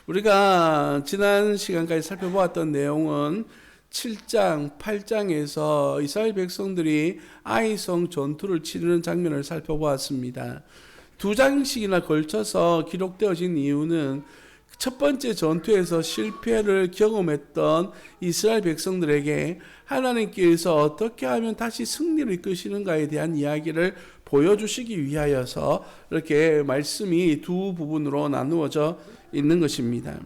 우리가 지난 시간까지 살펴보았던 내용은 7장, 8장에서 이스라엘 백성들이 아이성 전투를 치르는 장면을 살펴보았습니다. 두 장씩이나 걸쳐서 기록되어진 이유는 첫 번째 전투에서 실패를 경험했던 이스라엘 백성들에게 하나님께서 어떻게 하면 다시 승리를 이끄시는가에 대한 이야기를 보여주시기 위하여서 이렇게 말씀이 두 부분으로 나누어져 있는 것입니다.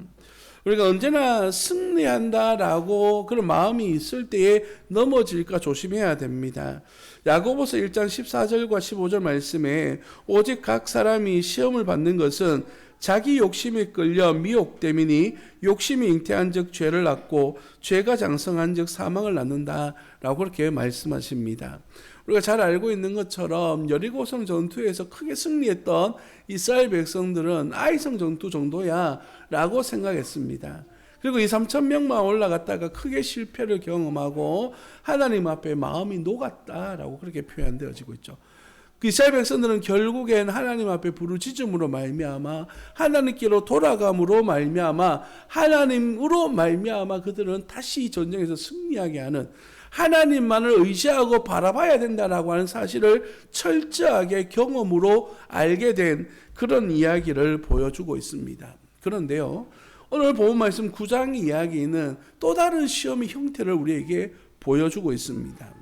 우리가 언제나 승리한다라고 그런 마음이 있을 때에 넘어질까 조심해야 됩니다. 야고보서 1장 14절과 15절 말씀에 오직 각 사람이 시험을 받는 것은 자기 욕심에 끌려 미혹됨이니 욕심이 잉태한 즉 죄를 낳고 죄가 장성한 즉 사망을 낳는다 라고 그렇게 말씀하십니다. 우리가 잘 알고 있는 것처럼 여리고성 전투에서 크게 승리했던 이스라엘 백성들은 아이성 전투 정도야 라고 생각했습니다. 그리고 이 3,000명만 올라갔다가 크게 실패를 경험하고 하나님 앞에 마음이 녹았다라고 그렇게 표현되어지고 있죠. 그 이스라엘 백성들은 결국엔 하나님 앞에 부르짖음으로 말미암아 하나님께로 돌아감으로 말미암아 하나님으로 말미암아 그들은 다시 이 전쟁에서 승리하게 하는, 하나님만을 의지하고 바라봐야 된다라고 하는 사실을 철저하게 경험으로 알게 된 그런 이야기를 보여주고 있습니다. 그런데요, 오늘 본 말씀 9장 이야기는 또 다른 시험의 형태를 우리에게 보여주고 있습니다.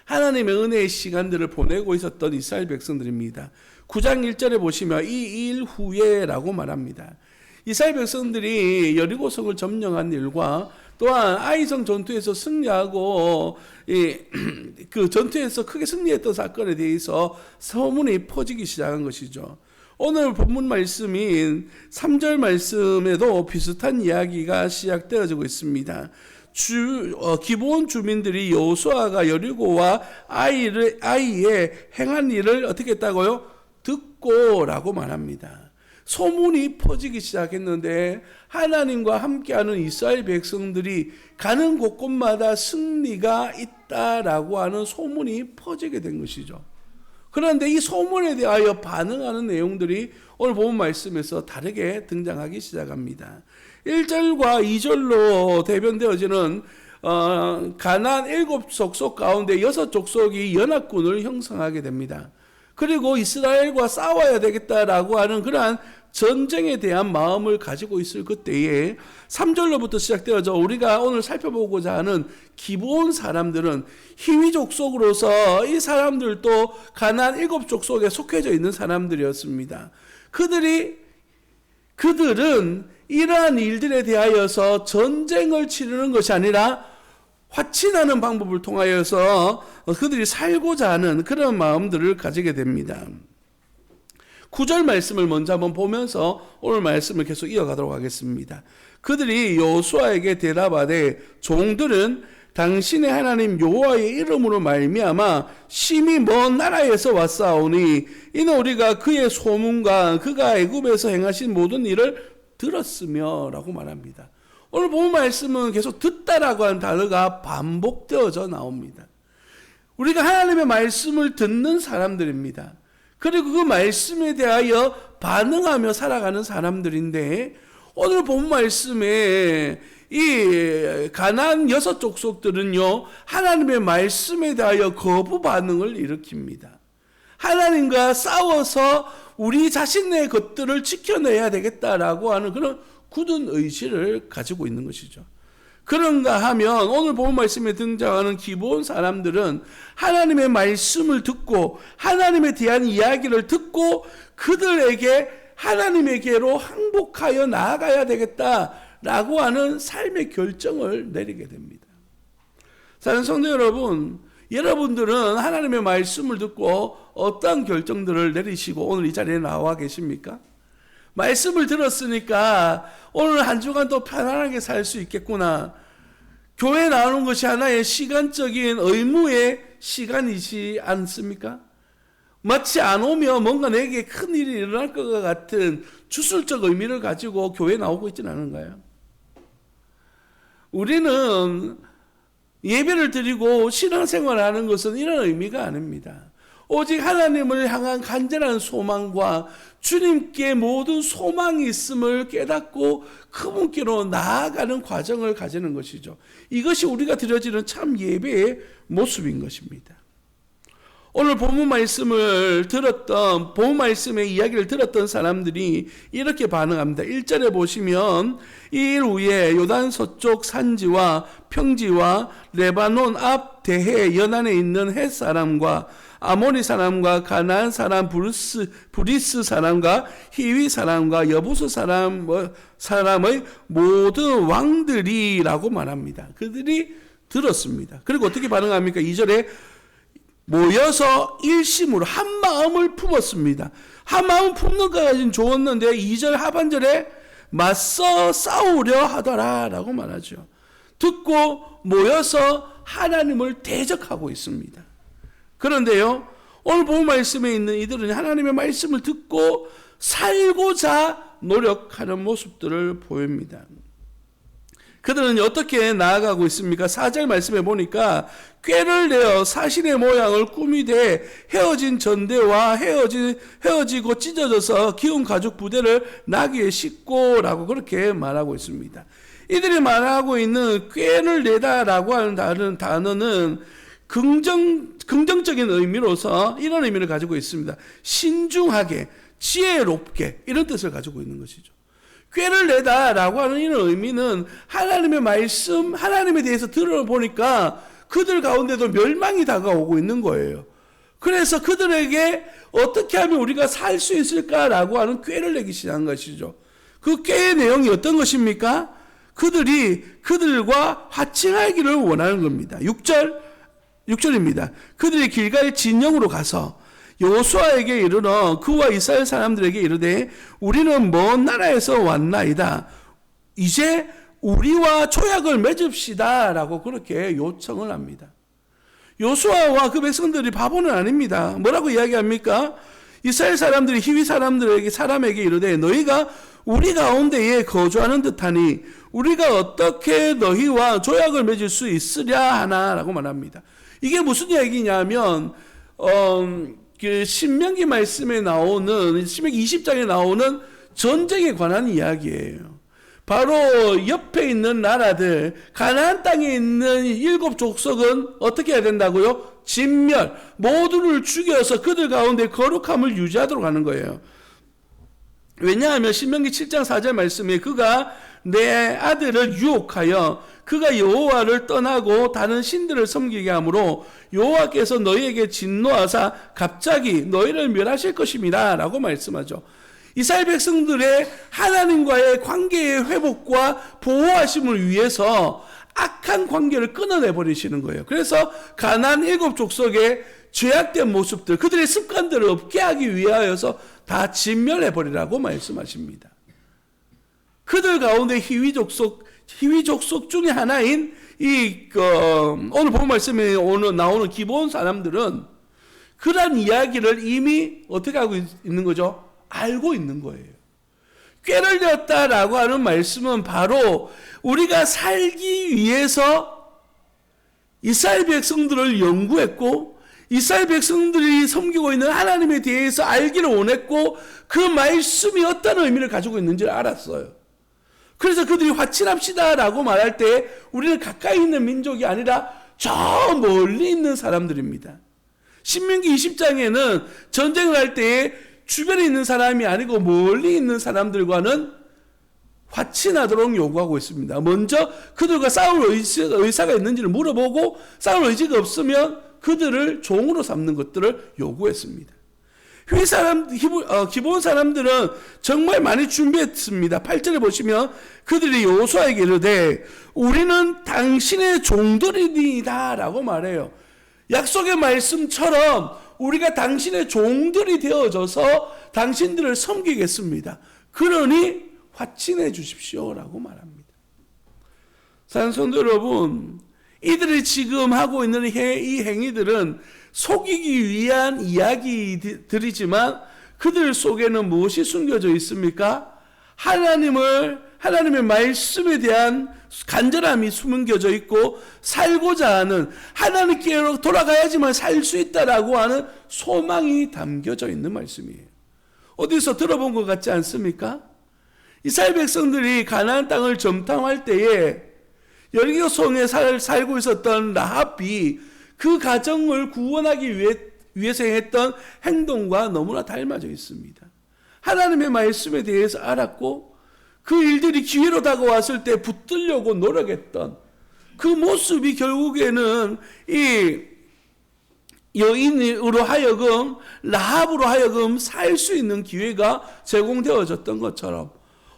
하나님의 은혜의 시간들을 보내고 있었던 이스라엘 백성들입니다. 9장 1절에 보시면 이 일 후에 라고 말합니다. 이스라엘 백성들이 여리고성을 점령한 일과 또한 아이성 전투에서 승리하고 그 전투에서 크게 승리했던 사건에 대해서 소문이 퍼지기 시작한 것이죠. 오늘 본문 말씀인 3절 말씀에도 비슷한 이야기가 시작되어지고 있습니다. 기브온 주민들이 여호수아가 여리고와 아이에 행한 일을 어떻게 했다고요? 듣고라고 말합니다. 소문이 퍼지기 시작했는데 하나님과 함께하는 이스라엘 백성들이 가는 곳곳마다 승리가 있다라고 하는 소문이 퍼지게 된 것이죠. 그런데 이 소문에 대하여 반응하는 내용들이 오늘 본 말씀에서 다르게 등장하기 시작합니다. 1절과 2절로 대변되어지는 가나안 7족속 가운데 6족속이 연합군을 형성하게 됩니다. 그리고 이스라엘과 싸워야 되겠다라고 하는 그러한 전쟁에 대한 마음을 가지고 있을 그때에 3절로부터 시작되어져 우리가 오늘 살펴보고자 하는 기브온 사람들은 히위 족속으로서 이 사람들도 가나안 7족속에 속해져 있는 사람들이었습니다. 그들은 이러한 일들에 대하여서 전쟁을 치르는 것이 아니라 화친하는 방법을 통하여서 그들이 살고자 하는 그런 마음들을 가지게 됩니다. 9절 말씀을 먼저 한번 보면서 오늘 말씀을 계속 이어가도록 하겠습니다. 그들이 여호수아에게 대답하되 종들은 당신의 하나님 여호와의 이름으로 말미암아 심히 먼 나라에서 왔사오니 이는 우리가 그의 소문과 그가 애굽에서 행하신 모든 일을 들었으며 라고 말합니다. 오늘 본 말씀은 계속 듣다라고 하는 단어가 반복되어져 나옵니다. 우리가 하나님의 말씀을 듣는 사람들입니다. 그리고 그 말씀에 대하여 반응하며 살아가는 사람들인데 오늘 본 말씀에 이 가나안 6족속들은요 하나님의 말씀에 대하여 거부 반응을 일으킵니다. 하나님과 싸워서 우리 자신의 것들을 지켜내야 되겠다라고 하는 그런 굳은 의지를 가지고 있는 것이죠. 그런가 하면 오늘 본 말씀에 등장하는 기브온 사람들은 하나님의 말씀을 듣고 하나님에 대한 이야기를 듣고 그들에게 하나님에게로 항복하여 나아가야 되겠다라고 하는 삶의 결정을 내리게 됩니다. 사랑하는 성도 여러분, 여러분들은 하나님의 말씀을 듣고 어떤 결정들을 내리시고 오늘 이 자리에 나와 계십니까? 말씀을 들었으니까 오늘 한 주간 또 편안하게 살 수 있겠구나. 교회 나오는 것이 하나의 시간적인 의무의 시간이지 않습니까? 마치 안 오면 뭔가 내게 큰 일이 일어날 것 같은 주술적 의미를 가지고 교회 나오고 있지는 않은가요? 우리는 예배를 드리고 신앙생활을 하는 것은 이런 의미가 아닙니다. 오직 하나님을 향한 간절한 소망과 주님께 모든 소망이 있음을 깨닫고 그분께로 나아가는 과정을 가지는 것이죠. 이것이 우리가 드려지는 참 예배의 모습인 것입니다. 오늘 본문 말씀을 들었던, 본문 말씀의 이야기를 들었던 사람들이 이렇게 반응합니다. 1절에 보시면 이 일 후에 요단 서쪽 산지와 평지와 레바논 앞 대해 연안에 있는 헷 사람과 아모리 사람과 가나안 사람, 브리스 사람과 히위 사람과 여부스 사람의 모든 왕들이라고 말합니다. 그들이 들었습니다. 그리고 어떻게 반응합니까? 2절에 모여서 일심으로 한 마음을 품었습니다. 한 마음 품는 것까지는 좋았는데 2절 하반절에 맞서 싸우려 하더라 라고 말하죠. 듣고 모여서 하나님을 대적하고 있습니다. 그런데요, 오늘 본 말씀에 있는 이들은 하나님의 말씀을 듣고 살고자 노력하는 모습들을 보입니다. 그들은 어떻게 나아가고 있습니까? 4절 말씀에 보니까 꾀를 내어 사신의 모양을 꾸미되 헤어진 전대와 헤어지고 찢어져서 기운 가죽 부대를 나귀에 싣고 라고 그렇게 말하고 있습니다. 이들이 말하고 있는 꾀를 내다라고 하는 단어는 긍정적인 의미로서 이런 의미를 가지고 있습니다. 신중하게, 지혜롭게 이런 뜻을 가지고 있는 것이죠. 꾀를 내다라고 하는 이런 의미는 하나님의 말씀, 하나님에 대해서 들어보니까 그들 가운데도 멸망이 다가오고 있는 거예요. 그래서 그들에게 어떻게 하면 우리가 살 수 있을까라고 하는 꾀를 내기 시작한 것이죠. 그 꾀의 내용이 어떤 것입니까? 그들과 화친하기를 원하는 겁니다. 6절입니다. 그들이 길갈 진영으로 가서 여호수아에게 이르러 그와 이스라엘 사람들에게 이르되 우리는 먼 나라에서 왔나이다. 이제 우리와 조약을 맺읍시다 라고 그렇게 요청을 합니다. 여호수아와 그 백성들이 바보는 아닙니다. 뭐라고 이야기합니까? 이스라엘 사람들이 히위 사람에게 이르되 너희가 우리 가운데에 거주하는 듯하니 우리가 어떻게 너희와 조약을 맺을 수 있으랴 하나 라고 말합니다. 이게 무슨 이야기냐면 그 신명기 말씀에 나오는 신명기 20장에 나오는 전쟁에 관한 이야기예요. 바로 옆에 있는 나라들 가나안 땅에 있는 7 족속은 어떻게 해야 된다고요? 진멸, 모두를 죽여서 그들 가운데 거룩함을 유지하도록 하는 거예요. 왜냐하면 신명기 7장 4절 말씀에 그가 내 아들을 유혹하여 그가 여호와를 떠나고 다른 신들을 섬기게 하므로 여호와께서 너희에게 진노하사 갑자기 너희를 멸하실 것입니다 라고 말씀하죠. 이스라엘 백성들의 하나님과의 관계의 회복과 보호하심을 위해서 악한 관계를 끊어내버리시는 거예요. 그래서 가나안 7 족속의 죄악된 모습들, 그들의 습관들을 없게 하기 위하여서 다 진멸해버리라고 말씀하십니다. 그들 가운데 히위 족속 중에 하나인 오늘 본 말씀에 나오는 기브온 사람들은 그런 이야기를 이미 어떻게 하고 있는 거죠? 알고 있는 거예요. 꾀를 내었다라고 하는 말씀은 바로 우리가 살기 위해서 이스라엘 백성들을 연구했고 이스라엘 백성들이 섬기고 있는 하나님에 대해서 알기를 원했고 그 말씀이 어떤 의미를 가지고 있는지를 알았어요. 그래서 그들이 화친합시다라고 말할 때 우리는 가까이 있는 민족이 아니라 저 멀리 있는 사람들입니다. 신명기 20장에는 전쟁을 할 때 주변에 있는 사람이 아니고 멀리 있는 사람들과는 화친하도록 요구하고 있습니다. 먼저 그들과 싸울 의사가 있는지를 물어보고 싸울 의지가 없으면 그들을 종으로 삼는 것들을 요구했습니다. 기브온 사람들은 정말 많이 준비했습니다. 8절에 보시면 그들이 여호수아에게 이르되 우리는 당신의 종들이니이다 라고 말해요. 약속의 말씀처럼 우리가 당신의 종들이 되어져서 당신들을 섬기겠습니다. 그러니 화친해 주십시오 라고 말합니다. 사랑하는 성도 여러분, 이들이 지금 하고 있는 이 행위들은 속이기 위한 이야기들이지만 그들 속에는 무엇이 숨겨져 있습니까? 하나님의 말씀에 대한 간절함이 숨겨져 있고 살고자 하는 하나님께로 돌아가야지만 살 수 있다라고 하는 소망이 담겨져 있는 말씀이에요. 어디서 들어본 것 같지 않습니까? 이스라엘 백성들이 가나안 땅을 점탐할 때에 여리고 성에 살고 있었던 라합이 그 가정을 구원하기 위해서 했던 행동과 너무나 닮아져 있습니다. 하나님의 말씀에 대해서 알았고 그 일들이 기회로 다가왔을 때 붙들려고 노력했던 그 모습이 결국에는 이 여인으로 하여금 라합으로 하여금 살 수 있는 기회가 제공되어졌던 것처럼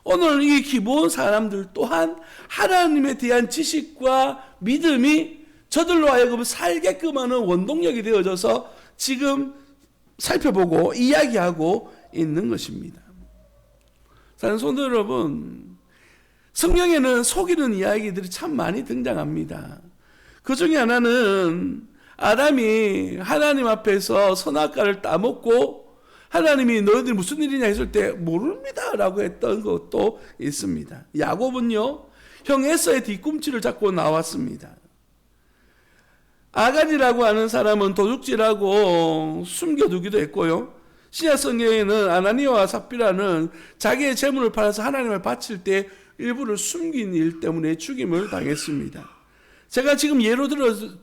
오늘 이 기본 사람들 또한 하나님에 대한 지식과 믿음이 저들로 하여금 살게끔 하는 원동력이 되어져서 지금 살펴보고 이야기하고 있는 것입니다. 사랑하는 성도 여러분, 성경에는 속이는 이야기들이 참 많이 등장합니다. 그 중에 하나는 아담이 하나님 앞에서 선악과를 따먹고 하나님이 너희들 무슨 일이냐 했을 때 모릅니다 라고 했던 것도 있습니다. 야곱은요, 형 에서의 뒤꿈치를 잡고 나왔습니다. 아간이라고 하는 사람은 도둑질하고 숨겨두기도 했고요. 신약 성경에는 아나니아와 삽비라는 자기의 재물을 팔아서 하나님을 바칠 때 일부를 숨긴 일 때문에 죽임을 당했습니다. 제가 지금 예로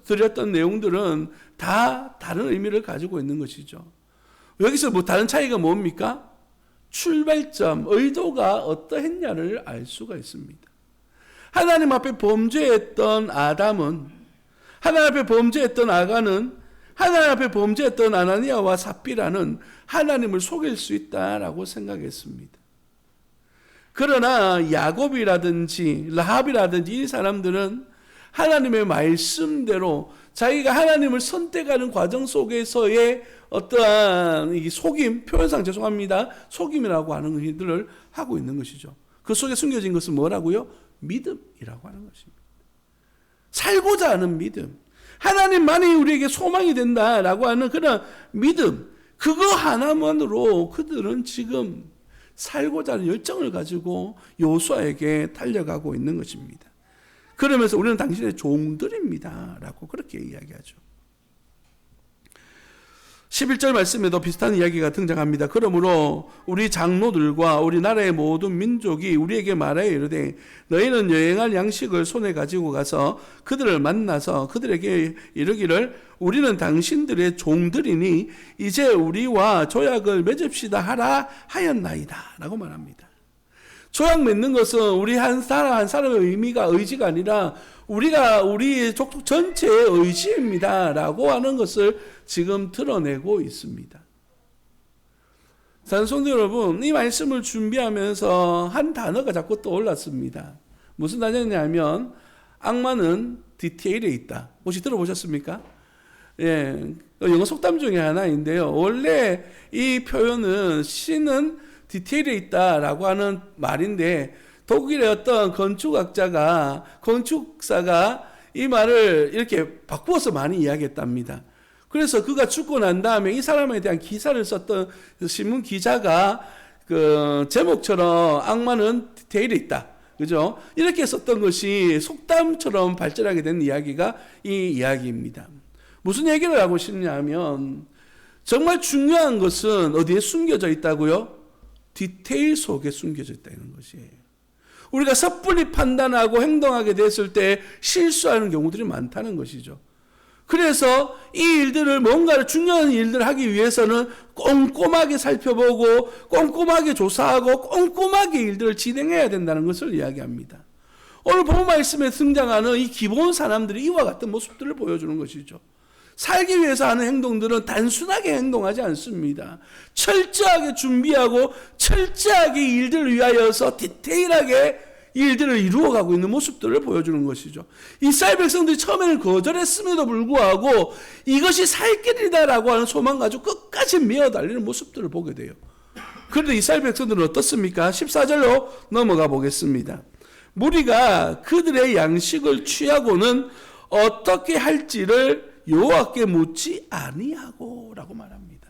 드렸던 내용들은 다 다른 의미를 가지고 있는 것이죠. 여기서 뭐 다른 차이가 뭡니까? 출발점, 의도가 어떠했냐를 알 수가 있습니다. 하나님 앞에 범죄했던 아담은, 하나님 앞에 범죄했던 아간은, 하나님 앞에 범죄했던 아나니아와 삽비라는 하나님을 속일 수 있다라고 생각했습니다. 그러나 야곱이라든지 라합이라든지 이 사람들은 하나님의 말씀대로 자기가 하나님을 선택하는 과정 속에서의 어떠한 이 속임, 표현상 죄송합니다. 속임이라고 하는 일들을 하고 있는 것이죠. 그 속에 숨겨진 것은 뭐라고요? 믿음이라고 하는 것입니다. 살고자 하는 믿음. 하나님만이 우리에게 소망이 된다라고 하는 그런 믿음. 그거 하나만으로 그들은 지금 살고자 하는 열정을 가지고 여호수아에게 달려가고 있는 것입니다. 그러면서 우리는 당신의 종들입니다 라고 그렇게 이야기하죠. 11절 말씀에도 비슷한 이야기가 등장합니다. 그러므로 우리 장로들과 우리나라의 모든 민족이 우리에게 말하여 이르되 너희는 여행할 양식을 손에 가지고 가서 그들을 만나서 그들에게 이르기를 우리는 당신들의 종들이니 이제 우리와 조약을 맺읍시다 하라 하였나이다 라고 말합니다. 조약 맺는 것은 우리 한 사람 한 사람의 의지가 아니라 우리 족속 전체의 의지입니다 라고 하는 것을 지금 드러내고 있습니다. 성도 여러분, 이 말씀을 준비하면서 한 단어가 자꾸 떠올랐습니다. 무슨 단어냐면 악마는 디테일에 있다. 혹시 들어보셨습니까? 예, 영어 속담 중에 하나인데요. 원래 이 표현은 신은 디테일에 있다라고 하는 말인데 독일의 어떤 건축사가 이 말을 이렇게 바꾸어서 많이 이야기했답니다. 그래서 그가 죽고 난 다음에 이 사람에 대한 기사를 썼던 신문 기자가 그 제목처럼 악마는 디테일에 있다. 그죠? 이렇게 썼던 것이 속담처럼 발전하게 된 이야기가 이 이야기입니다. 무슨 얘기를 하고 싶냐면 정말 중요한 것은 어디에 숨겨져 있다고요? 디테일 속에 숨겨져 있다는 것이에요. 우리가 섣불리 판단하고 행동하게 됐을 때 실수하는 경우들이 많다는 것이죠. 그래서 이 일들을 뭔가를 중요한 일들을 하기 위해서는 꼼꼼하게 살펴보고 꼼꼼하게 조사하고 꼼꼼하게 일들을 진행해야 된다는 것을 이야기합니다. 오늘 본문 말씀에 등장하는 이 기본 사람들이 이와 같은 모습들을 보여주는 것이죠. 살기 위해서 하는 행동들은 단순하게 행동하지 않습니다. 철저하게 준비하고 철저하게 일들을 위하여서 디테일하게 일들을 이루어가고 있는 모습들을 보여주는 것이죠. 이스라엘 백성들이 처음에는 거절했음에도 불구하고 이것이 살 길이다라고 하는 소망 가지고 끝까지 미어 달리는 모습들을 보게 돼요. 그런데 이스라엘 백성들은 어떻습니까? 14절로 넘어가 보겠습니다. 무리가 그들의 양식을 취하고는 어떻게 할지를 여호와께 묻지 아니하고 라고 말합니다.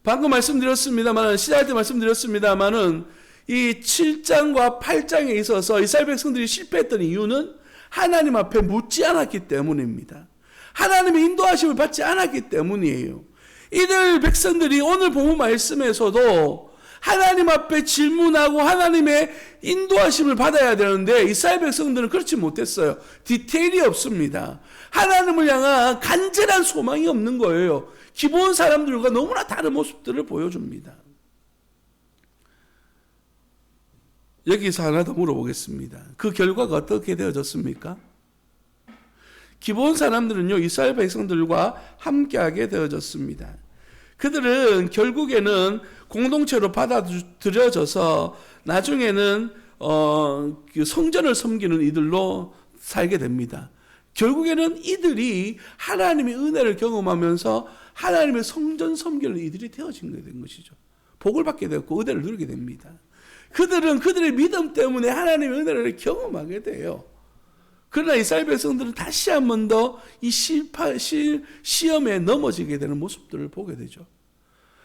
방금 말씀드렸습니다만 시작할 때 말씀드렸습니다만은 이 7장과 8장에 있어서 이스라엘 백성들이 실패했던 이유는 하나님 앞에 묻지 않았기 때문입니다. 하나님의 인도하심을 받지 않았기 때문이에요. 이들 백성들이 오늘 본문 말씀에서도 하나님 앞에 질문하고 하나님의 인도하심을 받아야 되는데 이스라엘 백성들은 그렇지 못했어요. 디테일이 없습니다. 하나님을 향한 간절한 소망이 없는 거예요. 기본 사람들과 너무나 다른 모습들을 보여줍니다. 여기서 하나 더 물어보겠습니다. 그 결과가 어떻게 되어졌습니까? 기본 사람들은요, 이스라엘 백성들과 함께하게 되어졌습니다. 그들은 결국에는 공동체로 받아들여져서 나중에는 그 성전을 섬기는 이들로 살게 됩니다. 결국에는 이들이 하나님의 은혜를 경험하면서 하나님의 성전 섬기는 이들이 되어진 된 것이죠. 복을 받게 되었고 은혜를 누리게 됩니다. 그들은 그들의 믿음 때문에 하나님의 은혜를 경험하게 돼요. 그러나 이스라엘 백성들은 다시 한 번 더 이 시험에 넘어지게 되는 모습들을 보게 되죠.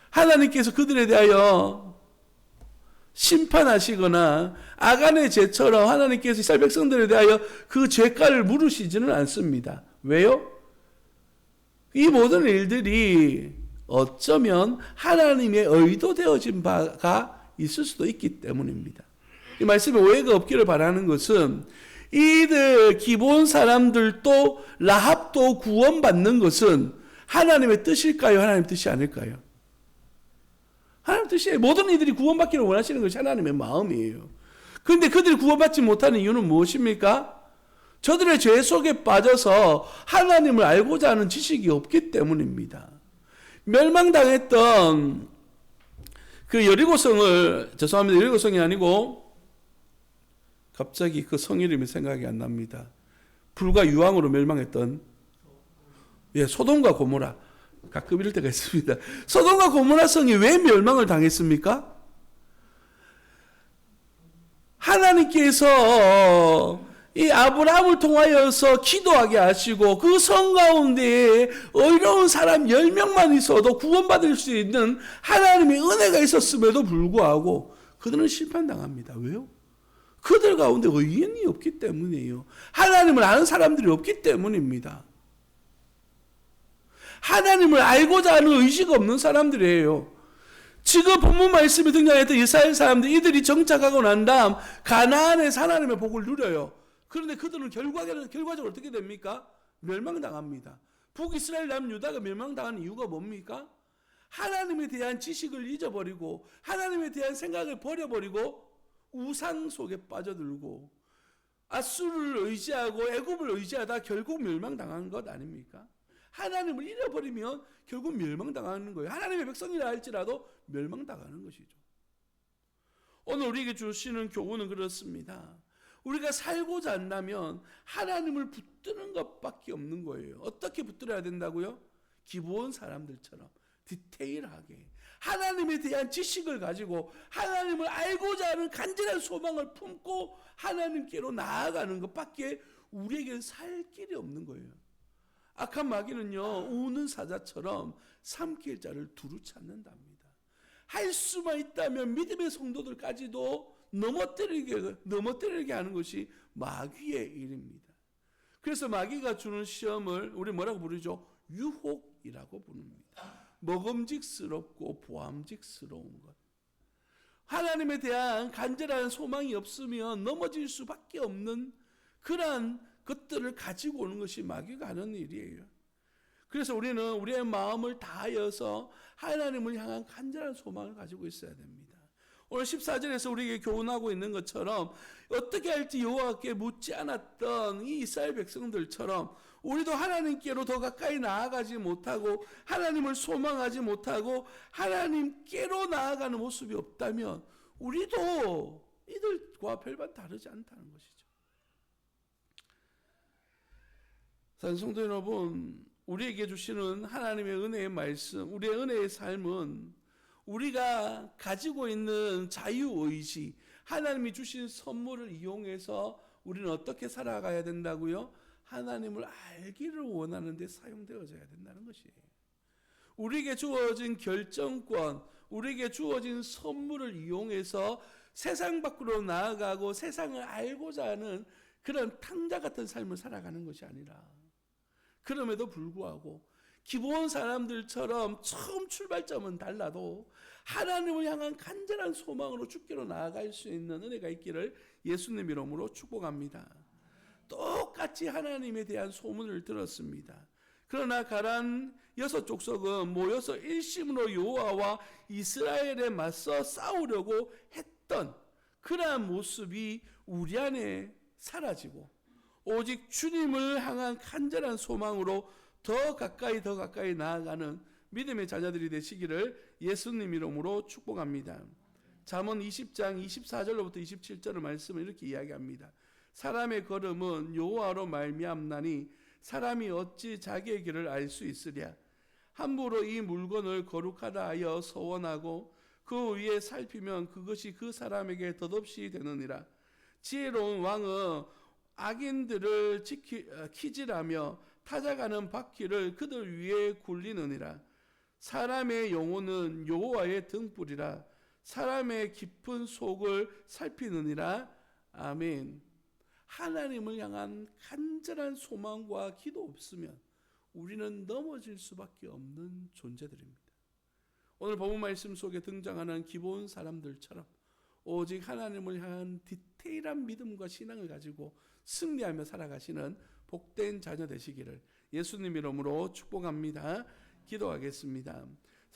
하나님께서 그들에 대하여 심판하시거나 아간의 죄처럼 하나님께서 이스라엘 백성들에 대하여 그 죄가를 물으시지는 않습니다. 왜요? 이 모든 일들이 어쩌면 하나님의 의도되어진 바가 있을 수도 있기 때문입니다. 이 말씀에 오해가 없기를 바라는 것은 이들 기본 사람들도 라합도 구원받는 것은 하나님의 뜻일까요? 하나님의 뜻이 아닐까요? 하나님의 뜻이에요. 모든 이들이 구원받기를 원하시는 것이 하나님의 마음이에요. 그런데 그들이 구원받지 못하는 이유는 무엇입니까? 저들의 죄 속에 빠져서 하나님을 알고자 하는 지식이 없기 때문입니다. 멸망당했던 그 여리고성을, 죄송합니다. 여리고성이 아니고 갑자기 그 성 이름이 생각이 안 납니다. 불과 유황으로 멸망했던 소돔과 고모라. 가끔 이럴 때가 있습니다. 소돔과 고모라 성이 왜 멸망을 당했습니까? 하나님께서 이 아브라함을 통하여서 기도하게 하시고 그 성 가운데에 의로운 사람 10명만 있어도 구원받을 수 있는 하나님의 은혜가 있었음에도 불구하고 그들은 심판당합니다. 왜요? 그들 가운데 의인이 없기 때문이에요. 하나님을 아는 사람들이 없기 때문입니다. 하나님을 알고자 하는 의지가 없는 사람들이에요. 지금 본문 말씀에 등장했던 이스라엘 사람들, 이들이 정착하고 난 다음 가나안에서 하나님의 복을 누려요. 그런데 그들은 결과적으로 어떻게 됩니까? 멸망당합니다. 북이스라엘 남유다가 멸망당한 이유가 뭡니까? 하나님에 대한 지식을 잊어버리고 하나님에 대한 생각을 버려버리고 우상 속에 빠져들고 아수르를 의지하고 애굽을 의지하다 결국 멸망당한 것 아닙니까? 하나님을 잃어버리면 결국 멸망당하는 거예요. 하나님의 백성이라 할지라도 멸망당하는 것이죠. 오늘 우리에게 주시는 교훈은 그렇습니다. 우리가 살고자 한다면 하나님을 붙드는 것밖에 없는 거예요. 어떻게 붙들어야 된다고요? 기본 사람들처럼 디테일하게 하나님에 대한 지식을 가지고 하나님을 알고자 하는 간절한 소망을 품고 하나님께로 나아가는 것밖에 우리에게 살 길이 없는 거예요. 악한 마귀는요, 우는 사자처럼 삼킬 자를 두루 찾는답니다. 할 수만 있다면 믿음의 성도들까지도 넘어뜨리게 하는 것이 마귀의 일입니다. 그래서 마귀가 주는 시험을 우리 뭐라고 부르죠? 유혹이라고 부릅니다. 먹음직스럽고 보암직스러운 것. 하나님에 대한 간절한 소망이 없으면 넘어질 수밖에 없는 그러한 것들을 가지고 오는 것이 마귀가 하는 일이에요. 그래서 우리는 우리의 마음을 다하여서 하나님을 향한 간절한 소망을 가지고 있어야 됩니다. 오늘 14절에서 우리에게 교훈하고 있는 것처럼 어떻게 할지 여호와께 묻지 않았던 이 이스라엘 백성들처럼 우리도 하나님께로 더 가까이 나아가지 못하고 하나님을 소망하지 못하고 하나님께로 나아가는 모습이 없다면 우리도 이들과 별반 다르지 않다는 것이죠. 사랑하는 성도 여러분, 우리에게 주시는 하나님의 은혜의 말씀, 우리의 은혜의 삶은 우리가 가지고 있는 자유의지, 하나님이 주신 선물을 이용해서 우리는 어떻게 살아가야 된다고요? 하나님을 알기를 원하는 데 사용되어져야 된다는 것이에요. 우리에게 주어진 결정권, 우리에게 주어진 선물을 이용해서 세상 밖으로 나아가고 세상을 알고자 하는 그런 탕자 같은 삶을 살아가는 것이 아니라, 그럼에도 불구하고 기본 사람들처럼 처음 출발점은 달라도 하나님을 향한 간절한 소망으로 주께로 나아갈 수 있는 은혜가 있기를 예수님 이름으로 축복합니다. 똑같이 하나님에 대한 소문을 들었습니다. 그러나 가란 6족속은 모여서 일심으로 여호와와 이스라엘에 맞서 싸우려고 했던 그러한 모습이 우리 안에 사라지고 오직 주님을 향한 간절한 소망으로 더 가까이 나아가는 믿음의 자녀들이 되시기를 예수님 이름으로 축복합니다. 잠언 20장 24절로부터 27절의 말씀을 이렇게 이야기합니다. 사람의 걸음은 여호와로 말미암나니 사람이 어찌 자기의 길을 알 수 있으랴. 함부로 이 물건을 거룩하다 하여 서원하고 그 위에 살피면 그것이 그 사람에게 덧없이 되느니라. 지혜로운 왕은 악인들을 키질하며 타작하는 바퀴를 그들 위에 굴리느니라. 사람의 영혼은 여호와의 등불이라. 사람의 깊은 속을 살피느니라. 아멘. 하나님을 향한 간절한 소망과 기도 없으면 우리는 넘어질 수밖에 없는 존재들입니다. 오늘 본문 말씀 속에 등장하는 기본 사람들처럼 오직 하나님을 향한 디테일한 믿음과 신앙을 가지고 승리하며 살아가시는 복된 자녀 되시기를 예수님 이름으로 축복합니다. 기도하겠습니다.